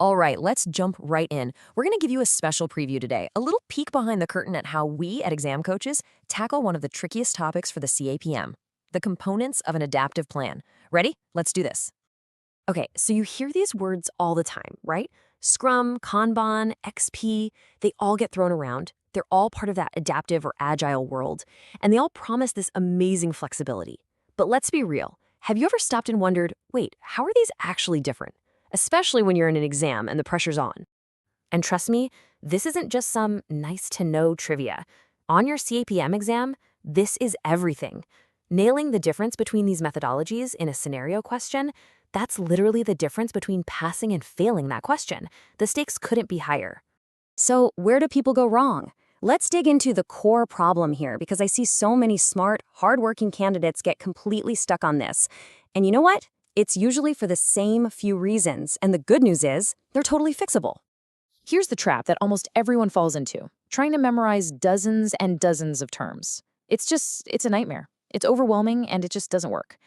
All right, let's jump right in. We're going to give you a special preview today, a little peek behind the curtain at how we at Exam Coaches tackle one of the trickiest topics for the CAPM, the components of an adaptive plan. Ready? Let's do this. Okay, so you hear these words all the time, right? Scrum, Kanban, XP, they all get thrown around. They're all part of that adaptive or agile world, and they all promise this amazing flexibility. But let's be real. Have you ever stopped and wondered, wait, how are these actually different? Especially when you're in an exam and the pressure's on. And trust me, this isn't just some nice-to-know trivia. On your CAPM exam, this is everything. Nailing the difference between these methodologies in a scenario question, that's literally the difference between passing and failing that question. The stakes couldn't be higher. So where do people go wrong? Let's dig into the core problem here because I see so many smart, hardworking candidates get completely stuck on this. And you know what? It's usually for the same few reasons, and the good news is they're totally fixable. Here's the trap that almost everyone falls into, trying to memorize dozens and dozens of terms. It's a nightmare. It's overwhelming, and it just doesn't work.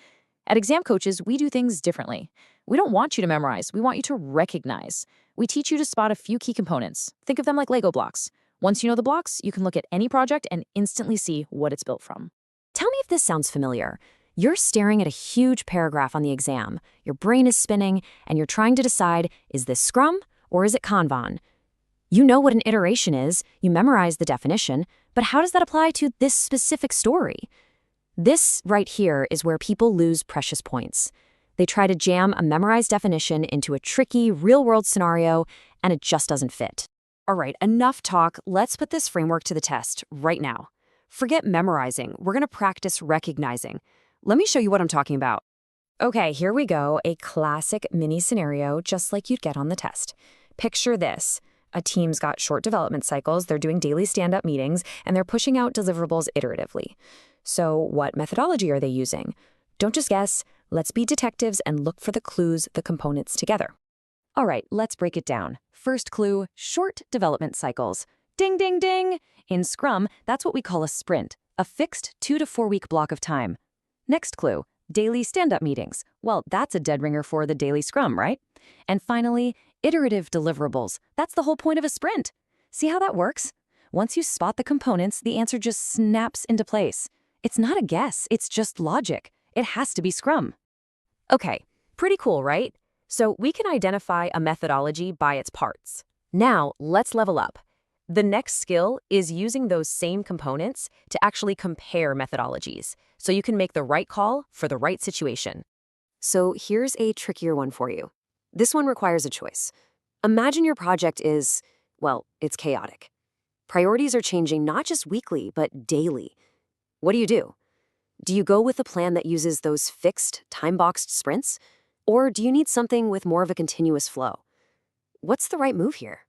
At Exam Coaches, we do things differently. We don't want you to memorize. We want you to recognize. We teach you to spot a few key components. Think of them like Lego blocks. Once you know the blocks, you can look at any project and instantly see what it's built from. Tell me if this sounds familiar. You're staring at a huge paragraph on the exam, your brain is spinning, and you're trying to decide, is this Scrum or is it Kanban? You know what an iteration is, you memorize the definition, but how does that apply to this specific story? This right here is where people lose precious points. They try to jam a memorized definition into a tricky, real-world scenario, and it just doesn't fit. All right, enough talk. Let's put this framework to the test right now. Forget memorizing. We're going to practice recognizing. Let me show you what I'm talking about. Okay, here we go, a classic mini scenario just like you'd get on the test. Picture this. A team's got short development cycles, they're doing daily stand-up meetings, and they're pushing out deliverables iteratively. So what methodology are they using? Don't just guess. Let's be detectives and look for the clues, the components together. All right, let's break it down. First clue, short development cycles. Ding, ding, ding! In Scrum, that's what we call a sprint, a fixed 2 to 4 week block of time. Next clue, daily stand-up meetings. Well, that's a dead ringer for the daily Scrum, right? And finally, iterative deliverables. That's the whole point of a sprint. See how that works? Once you spot the components, the answer just snaps into place. It's not a guess, it's just logic. It has to be Scrum. Okay, pretty cool, right? So we can identify a methodology by its parts. Now, let's level up. The next skill is using those same components to actually compare methodologies, so you can make the right call for the right situation. So here's a trickier one for you. This one requires a choice. Imagine your project is, well, it's chaotic. Priorities are changing not just weekly, but daily. What do? Do you go with a plan that uses those fixed, time-boxed sprints? Or do you need something with more of a continuous flow? What's the right move here?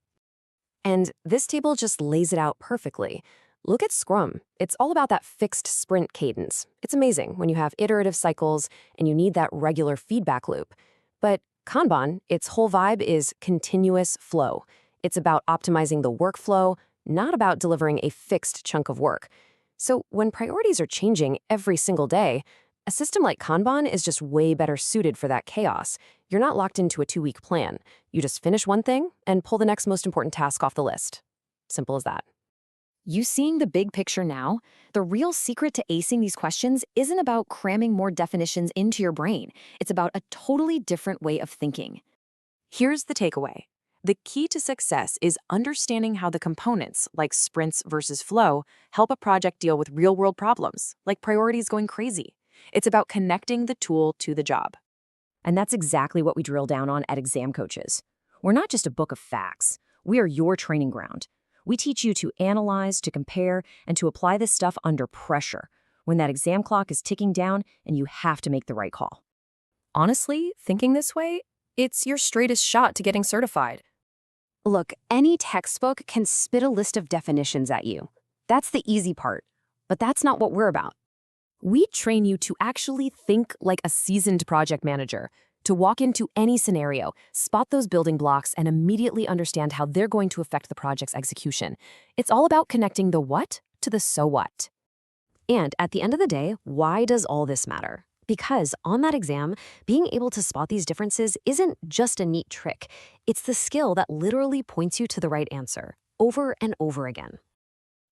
And this table just lays it out perfectly. Look at Scrum. It's all about that fixed sprint cadence. It's amazing when you have iterative cycles and you need that regular feedback loop. But Kanban, its whole vibe is continuous flow. It's about optimizing the workflow, not about delivering a fixed chunk of work. So when priorities are changing every single day, a system like Kanban is just way better suited for that chaos. You're not locked into a 2-week plan. You just finish one thing and pull the next most important task off the list. Simple as that. You seeing the big picture now? The real secret to acing these questions isn't about cramming more definitions into your brain. It's about a totally different way of thinking. Here's the takeaway. The key to success is understanding how the components, like sprints versus flow, help a project deal with real-world problems, like priorities going crazy. It's about connecting the tool to the job. And that's exactly what we drill down on at Exam Coaches. We're not just a book of facts. We are your training ground. We teach you to analyze, to compare, and to apply this stuff under pressure, when that exam clock is ticking down and you have to make the right call. Honestly, thinking this way, it's your straightest shot to getting certified. Look, any textbook can spit a list of definitions at you. That's the easy part, but that's not what we're about. We train you to actually think like a seasoned project manager, to walk into any scenario, spot those building blocks, and immediately understand how they're going to affect the project's execution. It's all about connecting the what to the so what. And at the end of the day, why does all this matter? Because on that exam, being able to spot these differences isn't just a neat trick. It's the skill that literally points you to the right answer, over and over again.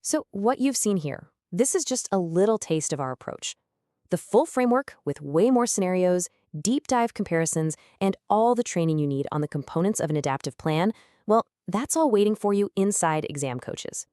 So what you've seen here, this is just a little taste of our approach. The full framework with way more scenarios, deep dive comparisons, and all the training you need on the components of an adaptive plan, well, that's all waiting for you inside Exam Coaches.